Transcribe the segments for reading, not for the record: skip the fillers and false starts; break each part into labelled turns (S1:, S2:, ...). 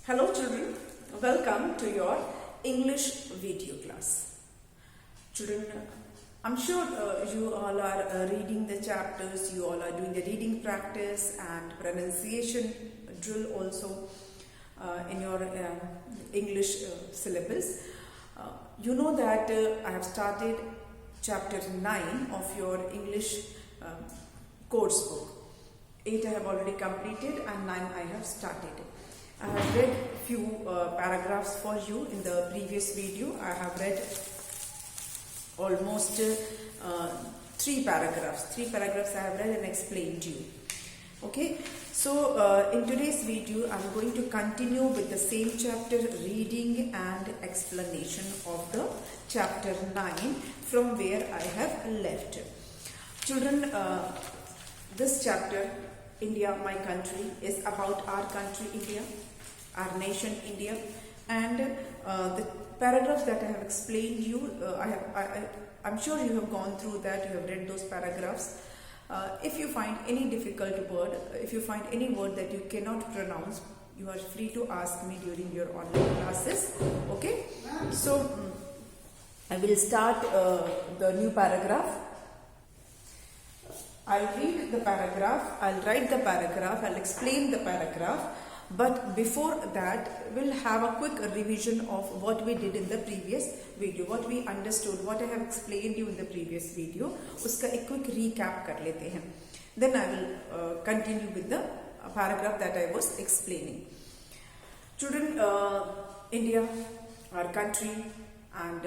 S1: Hello children, welcome to your English video class. Children, I'm sure you all are reading the chapters, you all are doing the reading practice and pronunciation drill also in your English syllabus. You know that I have started chapter 9 of your English course book. 8 I have already completed and 9 I have started. I have read few paragraphs for you in the previous video. I have read almost 3 paragraphs. 3 paragraphs I have read and explained to you. Okay, so in today's video I am going to continue with the same chapter, reading and explanation of the chapter 9 from where I have left. Children, this chapter, India, my country, is about our country India, our nation India, and the paragraphs that I have explained you, I'm sure you have gone through that, you have read those paragraphs. If you find any difficult word, if you find any word that you cannot pronounce, you are free to ask me during your online classes. Okay, so I will start the new paragraph. I'll read the paragraph, I'll write the paragraph, I'll explain the paragraph, but before that we'll have a quick revision of what we did in the previous video, what we understood, what I have explained you in the previous video, uska ek quick recap kar lete hain. Then I will continue with the paragraph that I was explaining. Children, India, our country, and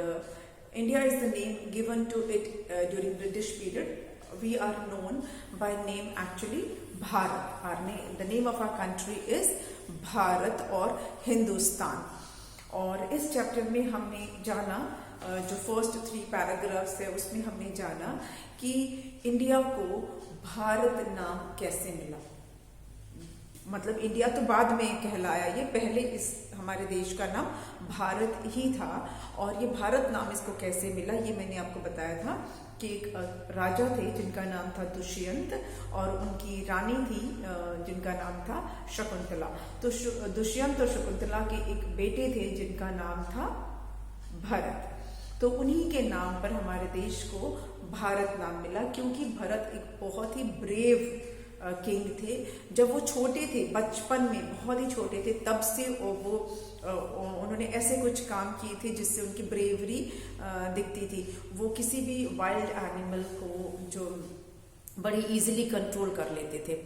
S1: India is the name given to it during British period. We are known by name actually Bharat. Our name, the name of our country is Bharat or Hindustan. और इस chapter में हमने जाना जो first 3 paragraphs है उसमें हमने जाना कि इंडिया को भारत नाम कैसे मिला. मतलब इंडिया तो बाद में कहलाया, ये पहले इस हमारे देश का नाम भारत ही था. और ये भारत नाम इसको कैसे मिला ये मैंने आपको बताया था कि एक राजा थे जिनका नाम था दुष्यंत और उनकी रानी थी जिनका नाम था शकुंतला. तो दुष्यंत और शकुंतला के एक बेटे थे जिनका नाम था भरत. तो उन्हीं के नाम पर हमारे देश को भारत नाम मिला क्योंकि भरत एक बहुत ही ब्रेव किंग थे. जब वो छोटे थे, बचपन में बहुत ही छोटे थे, तब से वो उन्होंने ऐसे कुछ काम किए थे जिससे उनकी ब्रेवरी दिखती थी. वो किसी भी वाइल्ड एनिमल को जो बड़ी इजीली कंट्रोल कर लेते थे,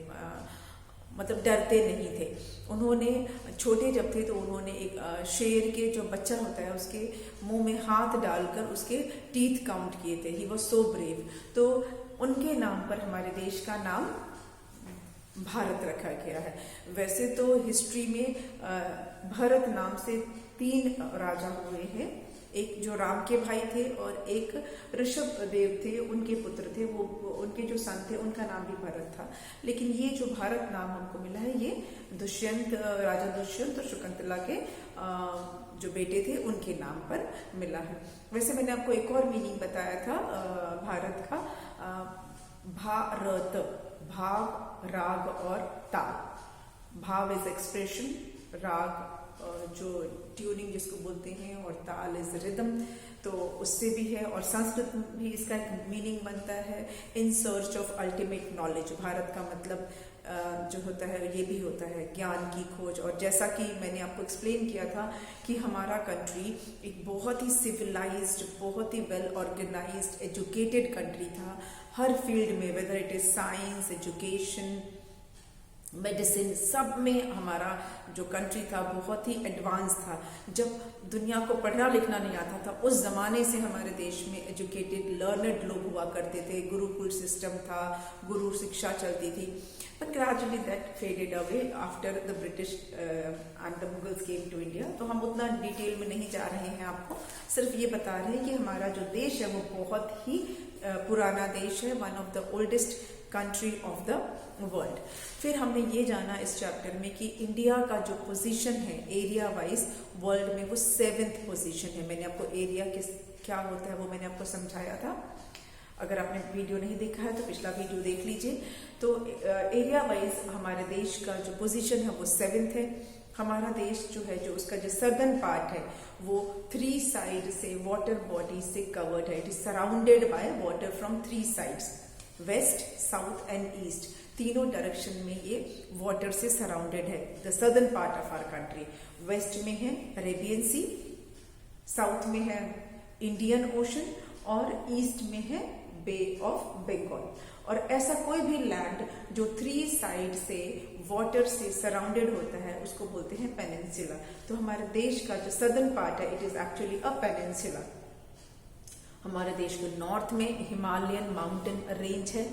S1: मतलब डरते नहीं थे. उन्होंने छोटे जब थे तो उन्होंने एक शेर के जो बच्चा होता है उसके मुंह में हाथ डालकर उसके टीथ काउंट किए थे. He was so brave. तो उनके नाम पर हमारे देश का नाम भारत रखा गया है. वैसे तो हिस्ट्री में भरत नाम से 3 राजा हुए हैं. एक जो राम के भाई थे और एक ऋषभ देव थे, उनके पुत्र थे. वो उनके जो सन थे उनका नाम भी भरत था. लेकिन ये जो भारत नाम हमको मिला है ये दुष्यंत, राजा दुष्यंत और शकुंतला के जो बेटे थे उनके नाम पर मिला है. वैसे मैंने आपको एक और मीनिंग बताया था भारत का. भारत, भाव, राग और ताल. भाव इज एक्सप्रेशन, राग जो ट्यूनिंग जिसको बोलते हैं, और ताल इज रिदम. तो उससे भी है. और संस्कृत भी इसका एक मीनिंग बनता है in search of ultimate knowledge. Bharat का मतलब जो होता है ये भी होता है ज्ञान की खोज. और जैसा कि मैंने आपको एक्सप्लेन किया था कि हमारा कंट्री एक बहुत ही सिविलाइज्ड, बहुत ही वेल ऑर्गेनाइज्ड, एजुकेटेड कंट्री था हर फील्ड में, whether it is science, education, medicine, सब में हमारा जो कंट्री था बहुत ही एडवांस था. जब दुनिया को पढ़ना लिखना नहीं आता था उस जमाने से हमारे देश में एजुकेटेड लर्नड लोग हुआ करते थे. गुरुकुल सिस्टम था, गुरु शिक्षा चलती थी. But gradually that faded away after the British and the Mughals came to India. तो हम उतना डिटेल में नहीं जा रहे हैं, आपको सिर्फ ये बता रहे हैं कि हमारा जो देश है वो बहुत ही पुराना देश है, one of the oldest country of the world. फिर हमने ये जाना इस चैप्टर में कि इंडिया का जो पोजीशन है एरिया वाइज वर्ल्ड में वो 7th पोजीशन है. मैंने आपको एरिया क्या होता है वो मैंने आपको समझाया था. अगर आपने वीडियो नहीं देखा है तो पिछला वीडियो देख लीजिए. तो एरिया वाइज हमारे देश का जो पोजीशन है वो 7th है. हमारा देश जो है, जो उसका जो सर्दर्न पार्ट है, वो 3 साइड से वाटर बॉडी से कवर्ड है. It is surrounded by water from 3 sides, west, south and east. तीनों डायरेक्शन में ये वाटर से सराउंडेड है. The southern part of our country, west में है अरेबियन सी, साउथ में है इंडियन ओशन और ईस्ट में है बे ऑफ बंगाल. और ऐसा कोई भी लैंड जो 3 साइड से वाटर से सराउंडेड होता है उसको बोलते हैं पेनिनसुला. तो हमारे देश का जो सदर्न पार्ट है, it is actually a peninsula. हमारे देश के नॉर्थ में हिमालयन माउंटेन रेंज है.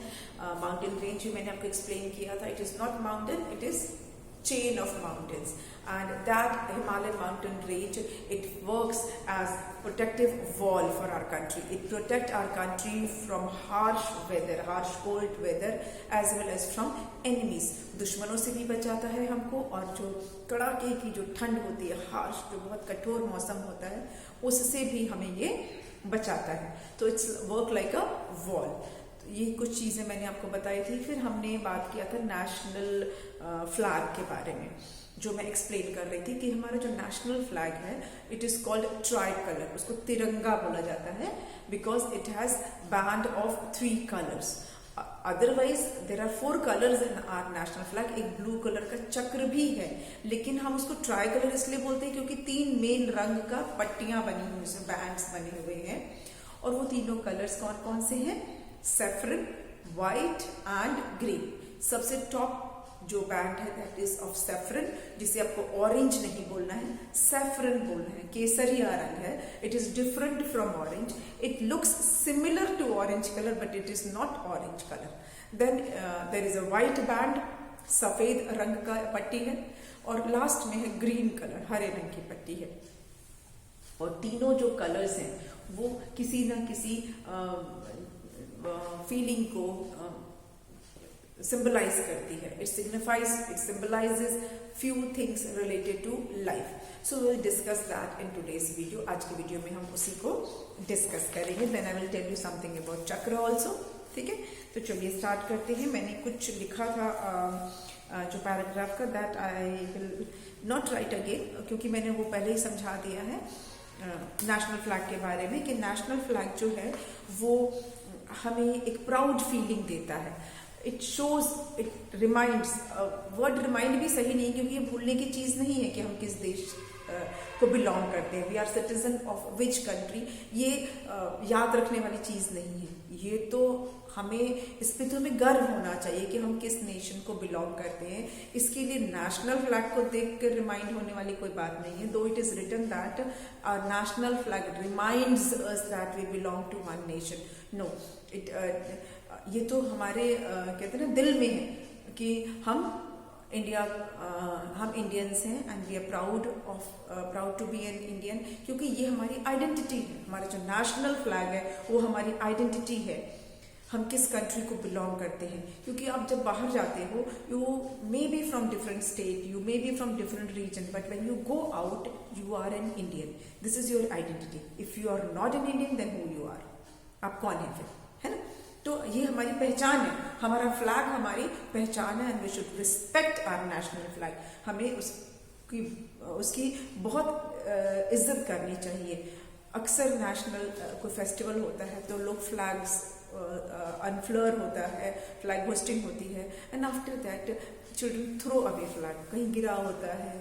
S1: माउंटेन रेंज भी मैंने आपको एक्सप्लेन किया था. It is not mountain, it is chain of mountains, and that Himalayan mountain range, it works as protective wall for our country. It protect our country from harsh weather, harsh cold weather, as well as from enemies. दुश्मनों से भी बचाता है हमको, और जो कड़ाके की जो ठंड होती है, harsh, जो बहुत कठोर मौसम होता है, उससे भी हमें ये बचाता है. तो it's work like a wall. ये कुछ चीज़ें मैंने आपको बताई थी. फिर हमने बात किया था नेशनल फ्लैग के बारे में, जो मैं एक्सप्लेन कर रही थी कि हमारा जो नेशनल फ्लैग है, it is called tricolour. उसको तिरंगा बोला जाता है because it has band of 3 colours. Otherwise there are 4 colours in our national flag. एक ब्लू कलर का चक्र भी है, लेकिन हम उसको ट्राई कलर इसलिए बोलते हैं क्योंकि 3 मेन रंग का पट्टियां बनी हुई, उसमें बैंड्स बने हुए हैं. और वो तीनों कलर्स कौन कौन से हैं? Saffron, white and green. सबसे टॉप जो बैंड है दैट इज ऑफ सैफरन, जिसे आपको ऑरेंज नहीं बोलना है, सैफरन बोलना है. केसरिया रंग है. It is different from orange. It looks similar to orange colour but it is not orange colour. Then there is a white band, सफेद रंग का पट्टी है. और लास्ट में है ग्रीन कलर, हरे रंग की पट्टी है. और तीनों जो कलर्स हैं वो किसी ना किसी फीलिंग को सिंबलाइज करती है. It symbolises few things related to life. So we will discuss that in today's video. आज की वीडियो में हम उसी को डिस्कस करेंगे. Then I will tell you something about chakra also. ठीक है, तो चलिए स्टार्ट करते हैं. मैंने कुछ लिखा था जो पैराग्राफ का, that I will not right again, क्योंकि मैंने वो पहले ही समझा दिया है नेशनल फ्लैग के बारे में, कि नेशनल फ्लैग जो है वो हमें एक प्राउड फीलिंग देता है. It shows, it reminds. Word remind भी सही नहीं, क्योंकि ये भूलने की चीज नहीं है कि हम किस देश को बिलोंग करते हैं. We are citizen of which country. ये याद रखने वाली चीज नहीं है. ये तो हमें, इस पे तो हमें गर्व होना चाहिए कि हम किस नेशन को बिलोंग करते हैं. इसके लिए नेशनल फ्लैग को देख कर रिमाइंड होने वाली कोई बात नहीं है. Though it is written that our national flag reminds us that we belong to one nation. No, it ये तो हमारे कहते हैं ना दिल में है कि हम इंडिया, हम इंडियंस हैं and we are proud to be an Indian, क्योंकि ये हमारी आइडेंटिटी है. हमारा जो नेशनल फ्लैग है वो हमारी आइडेंटिटी है, हम किस कंट्री को बिलोंग करते हैं. क्योंकि आप जब बाहर जाते हो, you may be from different state, you may be from different region, but when you go out you are an Indian. This is your identity. If you are not an Indian then who you are, आप कौन है फिर, है ना. तो ये हमारी पहचान है. हमारा फ्लैग हमारी पहचान है and we should respect our national flag. हमें उसकी बहुत इज्जत करनी चाहिए. अक्सर नेशनल कोई फेस्टिवल होता है तो लोग फ्लैग्स अनफ्लर होता है, फ्लैग होस्टिंग होती है, and after that children throw away flag. कहीं गिरा होता है,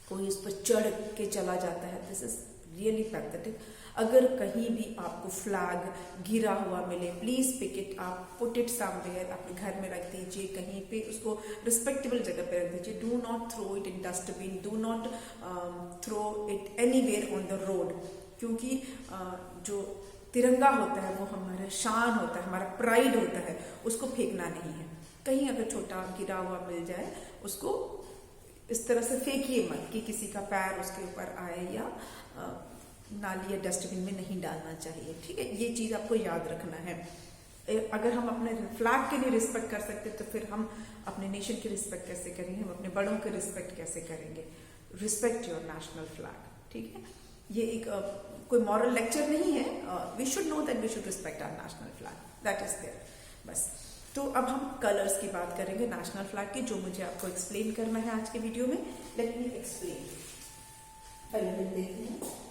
S1: कोई उस पर चढ़ के चला जाता है. This is really pathetic. अगर कहीं भी आपको फ्लैग गिरा हुआ मिले, please pick it up, put it somewhere. अपने घर में रख दीजिए, कहीं पे उसको रिस्पेक्टेबल जगह पे रख दीजिए. Do not throw it in dustbin, do not throw it anywhere on the road. क्योंकि जो तिरंगा होता है वो हमारा शान होता है, हमारा प्राइड होता है, उसको फेंकना नहीं है. कहीं अगर छोटा गिरा हुआ मिल जाए, उसको इस तरह से फेंकिए मत कि किसी का पैर उसके ऊपर आए, या नाली या डस्टबिन में नहीं डालना चाहिए. ठीक है, ये चीज आपको याद रखना है. अगर हम अपने फ्लैग के लिए रिस्पेक्ट कर सकते तो फिर हम अपने नेशन की रिस्पेक्ट कैसे करेंगे, हम अपने बड़ों की रिस्पेक्ट कैसे करेंगे. Respect your national flag. ठीक है, ये एक कोई मॉरल लेक्चर नहीं है. We should know that we should respect our national flag, that is there. बस तो अब हम कलर्स की बात करेंगे नेशनल फ्लैग की, जो मुझे आपको एक्सप्लेन करना है आज के वीडियो में। Let me explain. पहले हम देखते हैं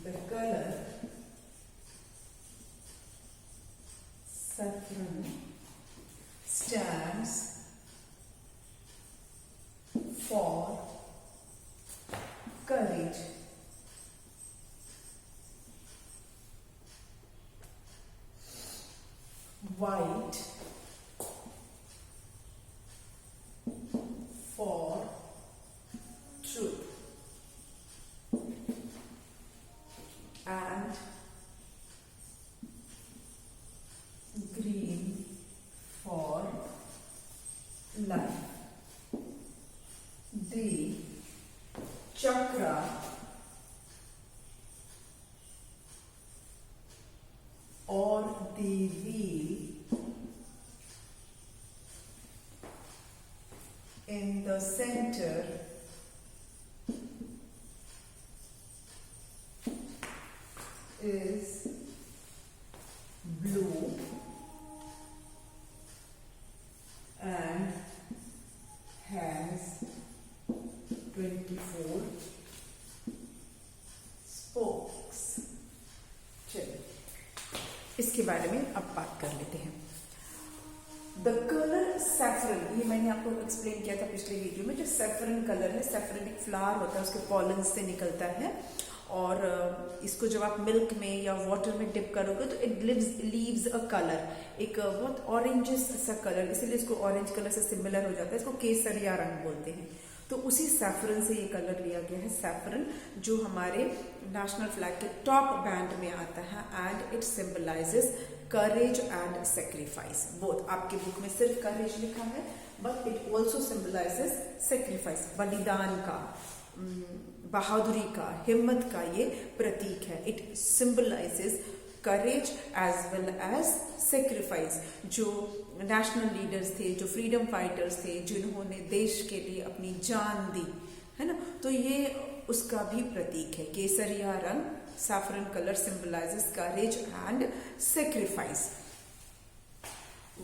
S1: the color saffron stands for courage, white for truth, and green for life. The chakra or the wheel in the center is blue and has 24 spokes. चलिए इसके बारे में अब बात कर लेते हैं। द कलर सैफरन, ये मैंने आपको एक्सप्लेन किया था पिछले वीडियो में। जो सैफरन कलर है, सैफरन एक फ्लावर होता है, उसके पॉलन से निकलता है, और इसको जब आप मिल्क में या वाटर में डिप करोगे तो इट लीव्स अ कलर, एक बहुत ऑरेंजिश सा कलर, इसीलिए इसको ऑरेंज कलर से सिमिलर हो जाता है। इसको केसरिया रंग बोलते हैं। तो उसी सैफरन से ये कलर लिया गया है, सैफरन, जो हमारे नेशनल फ्लैग के टॉप बैंड में आता है। And it symbolises courage and sacrifice both. आपकी बुक में सिर्फ करेज लिखा है, but it also symbolises sacrifice, बलिदान का, बहादुरी का, हिम्मत का ये प्रतीक है। It symbolises courage as well as sacrifice. जो नेशनल लीडर्स थे, जो फ्रीडम फाइटर्स थे, जिन्होंने देश के लिए अपनी जान दी, है ना, तो ये उसका भी प्रतीक है। केसरिया रंग, saffron colour symbolizes courage and sacrifice.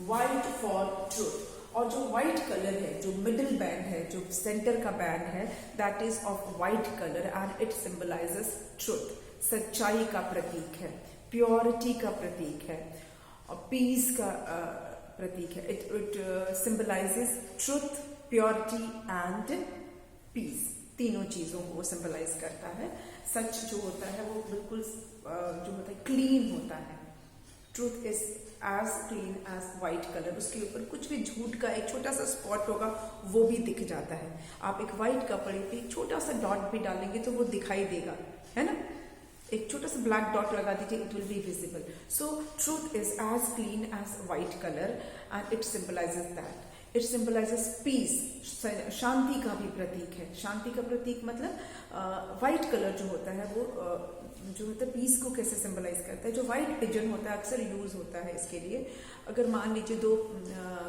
S1: White for truth, और जो व्हाइट कलर है, जो मिडिल बैंड है, जो सेंटर का बैंड है, that is of white colour and it symbolises truth, सच्चाई का प्रतीक है, प्योरिटी का प्रतीक है, और पीस का प्रतीक है। It symbolises truth, purity and peace, तीनों चीजों को सिंबलाइज करता है। सच जो होता है वो बिल्कुल जो होता है क्लीन होता है। Truth is as clean as white colour. उसके ऊपर कुछ भी झूठ का एक छोटा सा स्पॉट होगा वो भी दिख जाता है। आप एक व्हाइट कपड़े पे एक छोटा सा डॉट भी डालेंगे तो वो दिखाई देगा, है ना। एक छोटा सा ब्लैक डॉट लगा दीजिए, it will be visible. So truth is as clean as white colour and it symbolizes that. It symbolizes peace, शांति का भी प्रतीक है। शांति का प्रतीक मतलब व्हाइट कलर जो होता है वो जो होता है पीस को कैसे सिंबलाइज करता है। जो व्हाइट पिजन होता है अक्सर यूज होता है इसके लिए। अगर मान लीजिए दो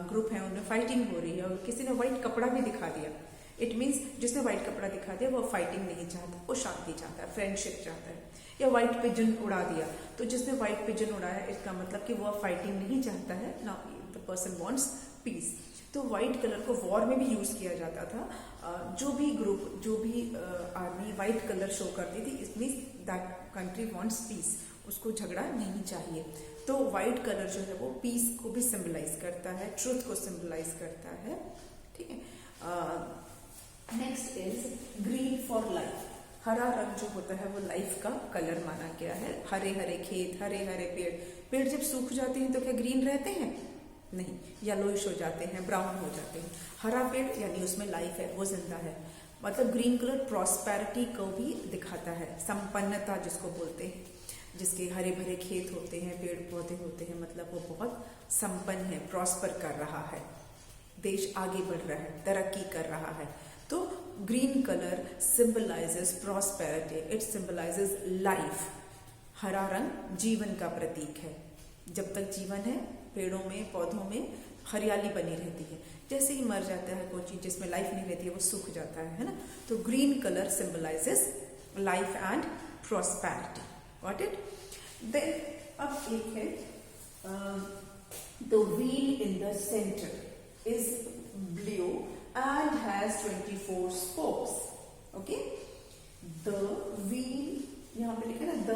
S1: ग्रुप है, उनमें फाइटिंग हो रही है और किसी ने व्हाइट कपड़ा भी दिखा दिया, इट मीन्स जिसने व्हाइट कपड़ा दिखा दिया वो फाइटिंग नहीं चाहता, वो शांति चाहता है, फ्रेंडशिप चाहता है। या व्हाइट पिजन उड़ा दिया, तो जिसने व्हाइट पिजन उड़ाया इसका मतलब कि वो फाइटिंग नहीं चाहता है, ना द पर्सन वांट्स पीस। तो व्हाइट कलर को वॉर में भी यूज किया जाता था। जो भी ग्रुप, जो भी आर्मी व्हाइट कलर शो करती थी, it means that country wants peace, उसको झगड़ा नहीं चाहिए। तो व्हाइट कलर जो है वो पीस को भी सिंबलाइज करता है, ट्रुथ को सिंबलाइज करता है, ठीक है। Next is green for life. हरा रंग जो होता है वो लाइफ का कलर माना गया है। हरे हरे खेत, हरे हरे पेड़, पेड़ जब सूख जाते हैं तो क्या ग्रीन रहते हैं? नहीं, येलोइश हो जाते हैं, ब्राउन हो जाते हैं। हरा पेड़ यानी उसमें लाइफ है, वो जिंदा है। मतलब ग्रीन कलर प्रॉस्पेरिटी को भी दिखाता है, संपन्नता जिसको बोलते हैं। जिसके हरे भरे खेत होते हैं, पेड़ पौधे होते हैं, मतलब वो बहुत संपन्न है, प्रॉस्पर कर रहा है, देश आगे बढ़ रहा है, तरक्की कर रहा है। तो green colour symbolizes prosperity, it symbolizes life. हरा रंग जीवन का प्रतीक है। जब तक जीवन है, पेड़ों में, पौधों में हरियाली बनी रहती है। जैसे ही मर जाता है कोई चीज जिसमें लाइफ नहीं रहती है, वो सूख जाता है ना। तो green colour symbolises life and prosperity. Got it? Then अब एक है the wheel in the centre is blue and has 24 spokes. Okay, the wheel यहाँ पे लिखा है ना, द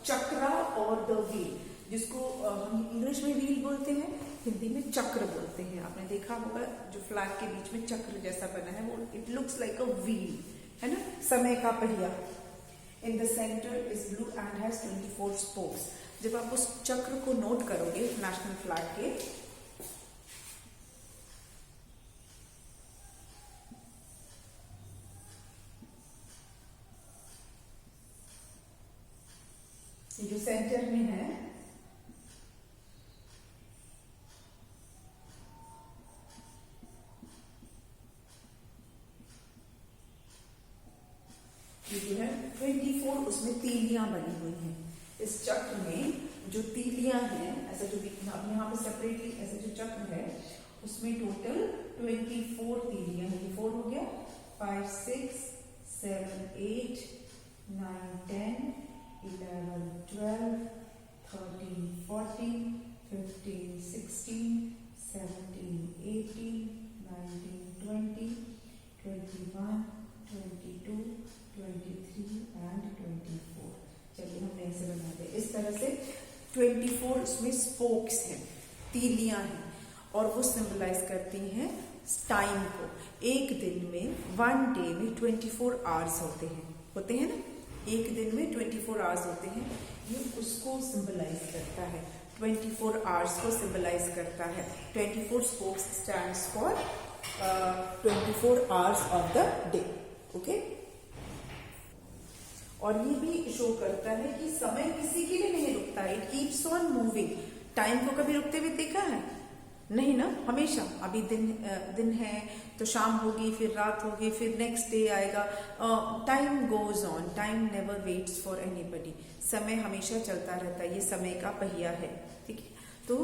S1: चक्रा और द व्हील, जिसको हम इंग्लिश में व्हील बोलते हैं, हिंदी में चक्र बोलते हैं. आपने देखा होगा जो फ्लैग के बीच में चक्र जैसा बना है वो it looks like a wheel, है ना, समय का पहिया. इन the centre is blue and has 24 spokes. जब आप उस चक्र को नोट करोगे नेशनल फ्लैग के, ये जो सेंटर में है, ये जो है 24 उसमें तीलियां बनी हुई हैं. इस चक्र में जो तीलियां हैं, ऐसा जो अब यहाँ पे सेपरेटली ऐसा जो चक्र है उसमें टोटल 24 तीलियां हैं. 4 हो गया, 5 6 7 8 9 10 11 12 13 14 15 16 17 18 19 20 21 22 23 एंड 24. चलिए हमने ऐसे बना दिया. इस तरह से 24 उसमें स्पोक्स हैं, तीलियां हैं, और वो सिंबलाइज करती हैं टाइम को. एक दिन में, वन डे में 24 आवर्स होते हैं ना, एक दिन में 24 आवर्स होते हैं. ये उसको सिंबलाइज करता है, 24 आवर्स को सिंबलाइज करता है. 24 spokes stands for 24 hours of the day. Okay, और ये भी शो करता है कि समय किसी के लिए नहीं रुकता है. It keeps on moving. Time को कभी रुकते हुए देखा है? नहीं ना, हमेशा. अभी दिन है तो शाम होगी, फिर रात होगी, फिर नेक्स्ट डे आएगा. Time goes on. Time never waits for anybody. समय हमेशा चलता रहता है. ये समय का पहिया है. ठीक है, तो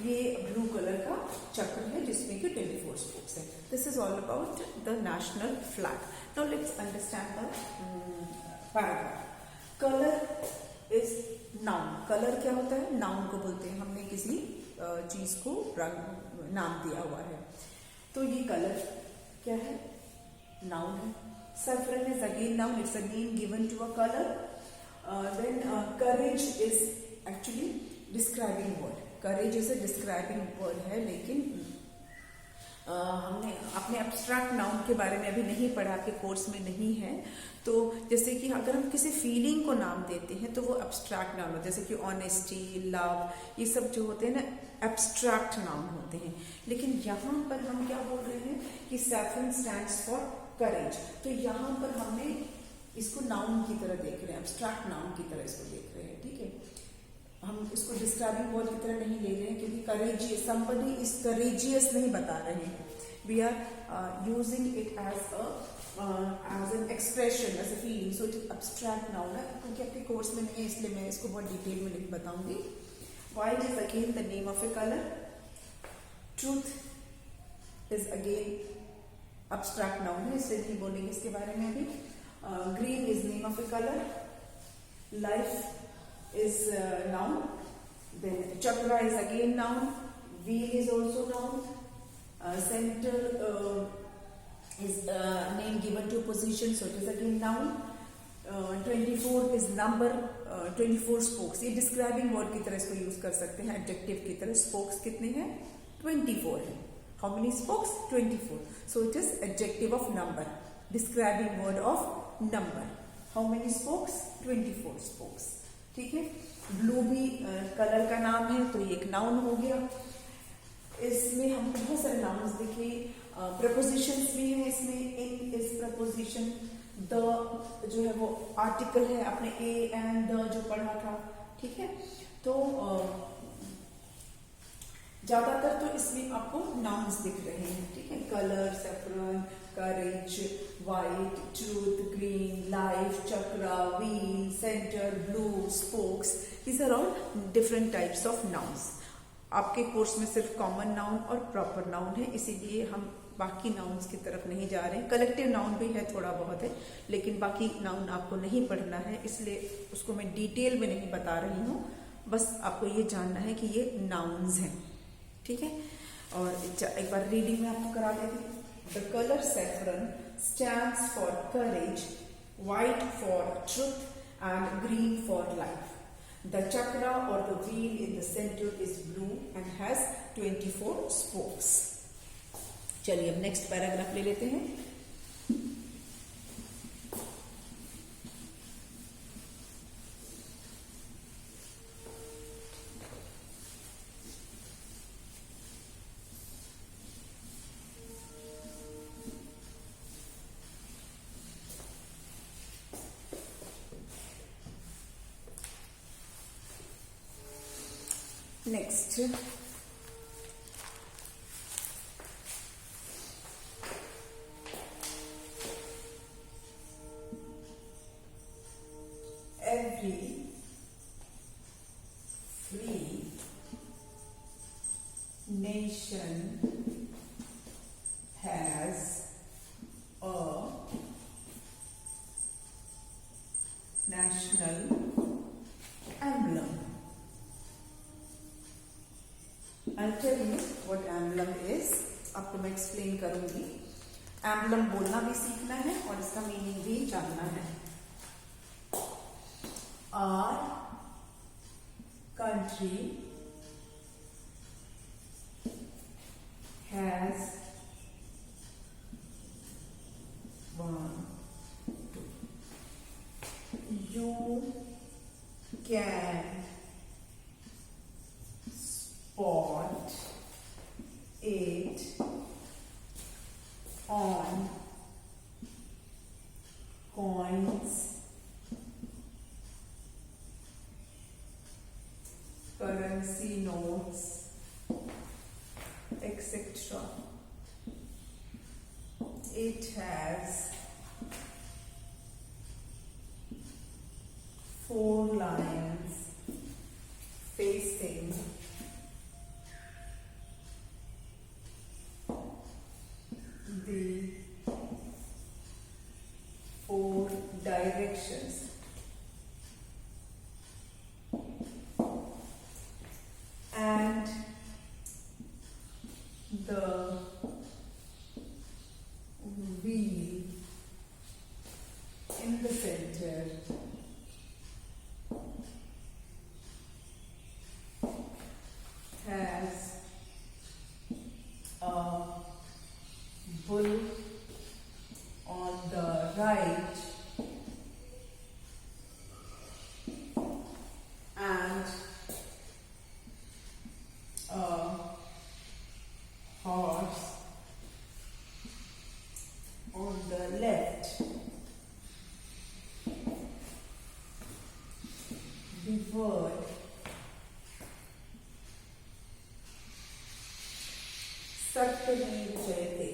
S1: ये ब्लू कलर का चक्र है जिसमें कि 24 स्पोक्स है. This is all about the national flag. Now let's understand the paragraph. Colour is noun. Colour क्या होता है? नाउन को बोलते हैं. हमने किसी चीज को रंग नाम दिया हुआ है, तो ये कलर क्या है? नाउन है. Saffron is again noun. It's again given to a colour. Then courage is actually describing word. Courage is a describing word है, लेकिन हमने अपने एब्स्ट्रैक्ट नाउन के बारे में अभी नहीं पढ़ा, आपके कोर्स में नहीं है. तो जैसे कि अगर हम किसी फीलिंग को नाम देते हैं तो वो एब्स्ट्रैक्ट नाउन होता है. जैसे कि ऑनेस्टी, लव, ये सब जो होते हैं ना, एब्स्ट्रैक्ट नाउन होते हैं. लेकिन यहाँ पर हम क्या बोल रहे हैं कि सैफरन स्टैंड्स फॉर करेज. तो यहाँ पर हमने इसको नाउन की तरह देख रहे हैं, एब्स्ट्रैक्ट नाउन की तरह इसको देख रहे हैं. ठीक है, हम इसको डिस्क्राइबिंग वर्ड की तरह नहीं ले रहे हैं, क्योंकि करेजियस, समबडी इज करेजियस नहीं बता रहे हैं. We are using it as an expression, as a feeling. So it is abstract noun है. क्योंकि आपके कोर्स में नहीं है इसलिए मैं इसको बहुत डिटेल में नहीं बताऊंगी. White is again the name of A colour. Truth is again abstract noun है, इसलिए नहीं बोलेंगे इसके बारे में अभी. Green is name of A colour. Life is noun. Then chakra is again noun. Wheel is also noun. Center is name given to position, so it is again noun. 24 is number. 24 spokes. ये describing word की तरह इसको use कर सकते हैं, adjective की तरह. spokes कितने हैं? 24 है. How many spokes? 24. So it is adjective of number. Describing word of number. How many spokes? 24 spokes. ठीक है. ब्लू भी कलर का नाम है, तो ये एक नाउन हो गया. इसमें हम बहुत सारे नाउन्स देखे. प्रपोजिशंस भी हैं इसमें. इन इज प्रपोजिशन. द जो है वो आर्टिकल है, आपने ए एंड द जो पढ़ा था. ठीक है, तो ज्यादातर तो इसमें आपको नाउन्स दिख रहे हैं. ठीक है, colour, saffron, courage, white, truth, green, life, chakra, wheel, centre, blue, spokes. These are all different types of nouns. आपके कोर्स में सिर्फ कॉमन नाउन और प्रॉपर नाउन है, इसीलिए हम बाकी नाउन्स की तरफ नहीं जा रहे हैं। कलेक्टिव नाउन भी है, थोड़ा बहुत है, लेकिन बाकी नाउन आपको नहीं पढ़ना है, इसलिए उसको मैं डिटेल में नहीं बता रही हूँ। बस आपको ये जानना है कि ये नाउन्स हैं, ठीक है। और एक बार रीडिंग में आपको करा देती हूँ। The colour saffron stands for courage, white for truth and green for life. The chakra or the wheel in the center is blue and has 24 spokes. चलिए अब नेक्स्ट पैराग्राफ ले लेते हैं। Next every free nation has a national emblem. I'll tell you what emblem is. आपको मैं explain करूंगी। Emblem बोलना भी सीखना है और इसका मीनिंग भी जानना है। Our country has one, two. You can spot it on coins, currency notes, etc. It has 4 lines facing the 4 directions. And the wheel in the center has a bull on the right and a horse on the left. The word Satyameva Jayate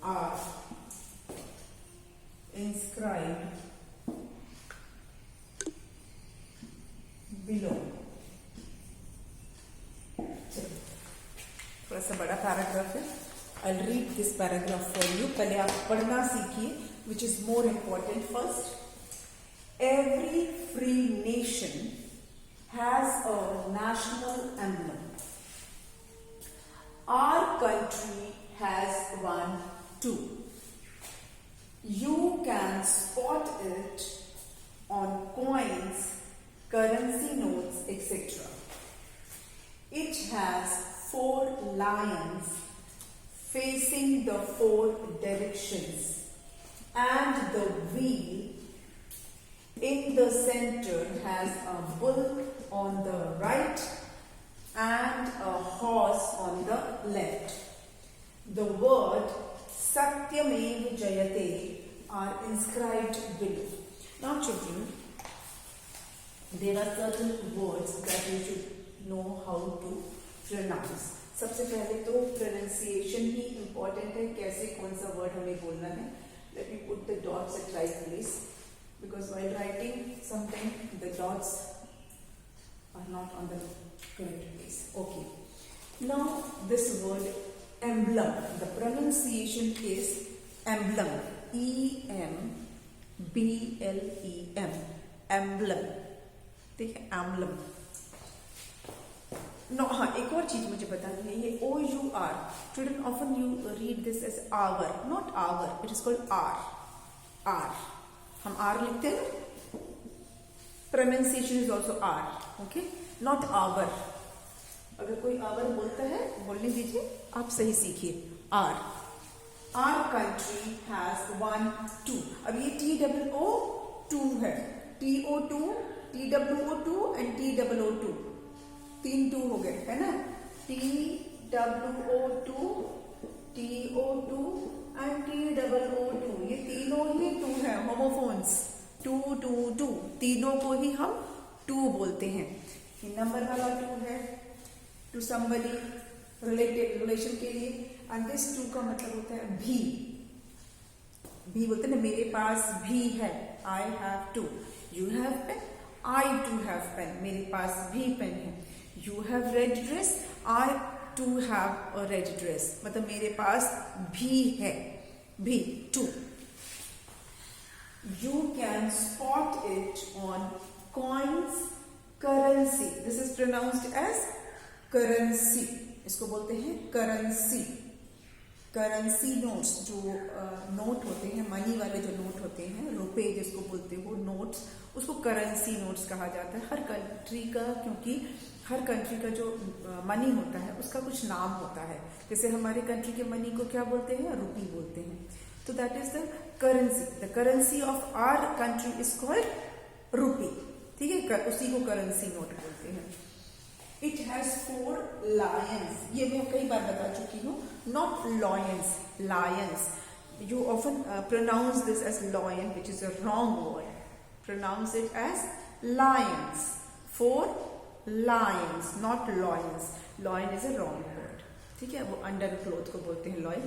S1: are inscribed below. थोड़ा सा बड़ा paragraph है। I'll read this paragraph for you. पहले आप पढ़ना सीखिए, which is more important first. Every free nation has a national emblem. Our country has one too. You can spot it on coins, currency notes, etc. It has 4 lions facing the 4 directions, and the wheel in the center has a bull on the right and a horse on the left. The word Satyameva Jayate are inscribed below. Now children, there are certain words that you should know how to pronounce. सबसे पहले तो pronunciation ही important है, कैसे कौन सा word हमें बोलना है. Let me put the dots at right place because while writing sometime the dots are not on the correct place. Okay, now this word emblem, the pronunciation is emblem, E-M-B-L-E-M, emblem. ठीक है, emblem. No हाँ, एक और चीज मुझे बतानी है, ये O-U-R, children often you read this as hour, not hour, it is called R. R, हम R लिखते हैं, pronunciation is also R, okay, not hour. अगर कोई आवर बोलता है बोलने दीजिए, आप सही सीखिए. Our, our country has 1, 2. अब ये TOO2 है, TO2, TWO2 एंड TOO2, 3 2 हो गए है ना. TWO2, TO2 एंड TOO2, ये तीनों ही 2 है, होमोफोन्स. 2 2 2, तीनों को ही हम 2 बोलते हैं. ये नंबर वाला 2 है टू somebody related रिलेशन के लिए. एंड दिस 2 का मतलब होता है भी. भी बोलते हैं ना, मेरे पास भी है, I have 2. You have pen, I too have pen, मेरे पास भी पेन है. You have red dress, I too have a red dress, मतलब मेरे पास भी है, भी 2. You can spot it on coins, currency. This is pronounced as currency, इसको बोलते हैं करेंसी. करेंसी नोट्स, जो नोट होते हैं, मनी वाले जो नोट होते हैं, रुपए जिसको बोलते हो, नोट्स, उसको करेंसी नोट्स कहा जाता है. हर कंट्री का, क्योंकि हर कंट्री का जो मनी होता है उसका कुछ नाम होता है. जैसे हमारे कंट्री के मनी को क्या बोलते हैं, रुपी बोलते हैं. तो that is the currency. The currency of our country is called rupee. ठीक है, उसी को करेंसी नोट बोलते हैं. It has 4 lions. ये मैं कई बार बता चुकी हूँ, not lions, lions. You often pronounce this as lion, which is a wrong word. Pronounce it as lions. 4 lions, not lions. Lion is a wrong word. ठीक है, वो अंडर क्लोथ को बोलते हैं lion.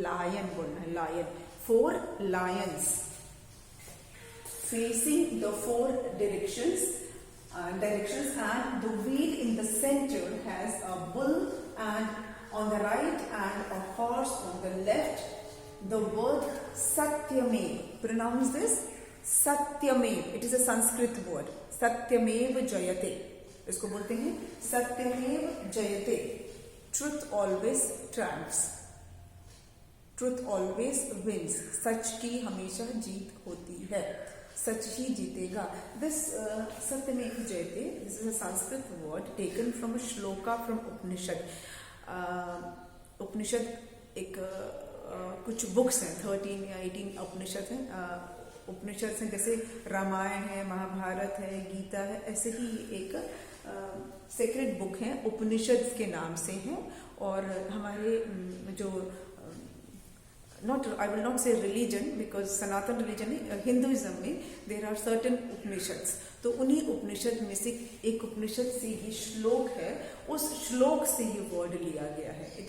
S1: Lion बोलना है, lion. 4 lions facing the 4 directions. Directions, and the wheel in the center has a bull and on the right and a horse on the left. The word Satyamev, pronounce this Satyamev. It is a Sanskrit word. Satyamev Jayate. इसको बोलते हैं Satyamev Jayate. Truth always triumphs. Truth always wins. सच की हमेशा जीत होती है, सच ही जीतेगा. This Satyameva Jayate, this is a Sanskrit word taken from a shloka from Upanishad. Upanishad एक कुछ बुक्स हैं, 13 या 18 उपनिषद हैं. उपनिषद हैं जैसे रामायण है, महाभारत है, गीता है, ऐसे ही एक सेक्रेट बुक है, उपनिषद के नाम से हैं. और हमारे जो I will not say religion because Sanatan religion में, हिंदुइज्म में there are certain उपनिषद. तो उन्हीं उपनिषद में से एक उपनिषद से ये श्लोक है, उस श्लोक से ये वर्ड लिया गया है. It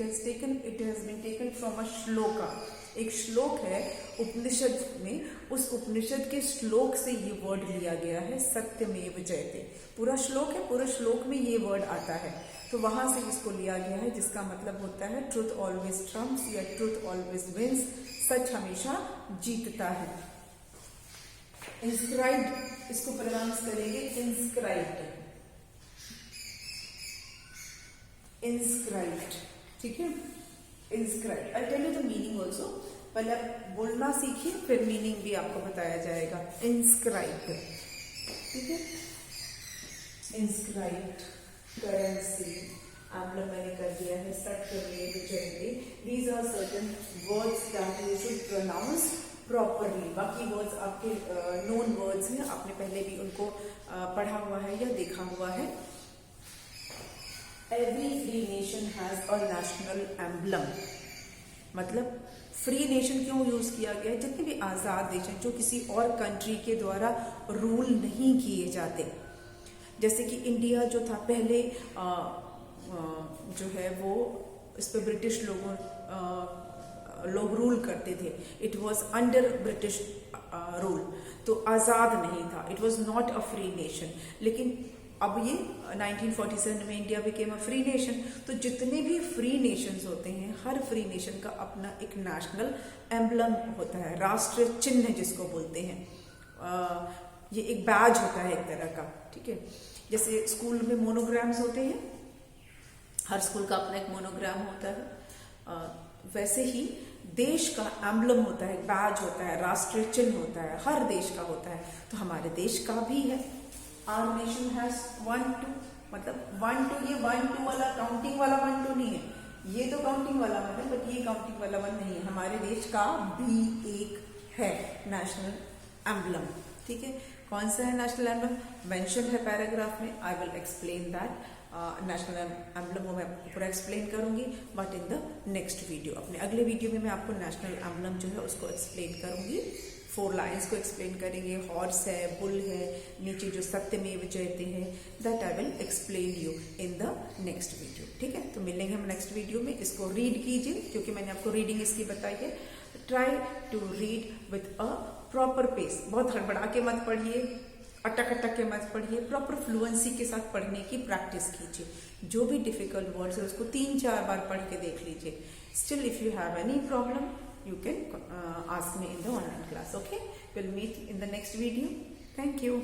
S1: has been taken from a shloka. एक श्लोक है उपनिषद में, उस उपनिषद के श्लोक से ये वर्ड लिया गया है, सत्यमेव जयते. पूरा श्लोक है, पूरे श्लोक में ये वर्ड आता है, तो वहां से इसको लिया गया है, जिसका मतलब होता है ट्रुथ ऑलवेज ट्रम्प्स या ट्रुथ ऑलवेज विंस, सच हमेशा जीतता है. इंस्क्राइब्ड, इसको प्रोनाउंस करेंगे इंस्क्राइब्ड, इंस्क्राइब्ड. ठीक है, inscribed. I tell you the meaning also. पहले आप बोलना सीखिए, फिर मीनिंग भी आपको बताया जाएगा. इंस्क्राइब्ड, ठीक है, इंस्क्राइब्ड, करेंसी, एम्ब्लम मैंने कर दिया है, सत्यमेव जयते. These are certain words that you should pronounce properly. बाकी वर्ड्स आपके नोन वर्ड्स हैं, आपने पहले भी उनको पढ़ा हुआ है या देखा हुआ है. Every free nation has a national emblem. मतलब फ्री नेशन क्यों यूज किया गया है? जितने भी आजाद देश हैं जो किसी और कंट्री के द्वारा रूल नहीं किए जाते, जैसे कि इंडिया जो था पहले जो है वो इस पर ब्रिटिश लोग रूल करते थे, it was under British rule, तो आज़ाद नहीं था, it was not a free nation. लेकिन अब ये 1947 में India became a free nation. तो जितने भी फ्री नेशंस होते हैं, हर फ्री नेशन का अपना एक नेशनल एम्बलम होता है, राष्ट्रीय चिन्ह जिसको बोलते हैं। ये एक बैज होता है एक तरह का, ठीक है। जैसे स्कूल में मोनोग्राम्स होते हैं, हर स्कूल का अपना एक मोनोग्राम होता है, वैसे ही देश का एम्बलम होता है, बैज होता है, राष्ट्रीय चिन्ह होता है, हर देश का होता है। तो हमारे देश का भी है। आवर नेशन हैज 1 2, मतलब 1 2, ये 1 2 वाला काउंटिंग वाला 1 2 नहीं है, ये तो काउंटिंग वाला 1 है, बट ये काउंटिंग वाला 1 नहीं है। हमारे देश का भी एक है नेशनल एम्बलम, ठीक है। कौन सा है नेशनल एम्बलम, मेंशन है पैराग्राफ में, I will explain that. National emblem को मैं आपको पूरा एक्सप्लेन करूंगी, but in the next video, अपने अगले वीडियो में मैं आपको नेशनल एम्बलम जो है उसको एक्सप्लेन करूंगी। 4 लाइन्स को एक्सप्लेन करेंगे, हॉर्स है, बुल है, नीचे जो सत्यमेव जयते हैं, that I will explain you in the next video, ठीक है। तो मिलेंगे हम नेक्स्ट वीडियो में। इसको रीड कीजिए, क्योंकि मैंने आपको रीडिंग इसकी बताई है। Try to read with a proper pace, बहुत हड़बड़ा के मत पढ़िए, अटक अटक के मत पढ़िए, प्रॉपर फ्लुएंसी के साथ पढ़ने की प्रैक्टिस कीजिए। जो भी डिफिकल्ट वर्ड्स है उसको 3-4 बार पढ़ के देख लीजिए। Still if you have any problem you can ask me in the online class. Okay, we'll meet in the next video. Thank you.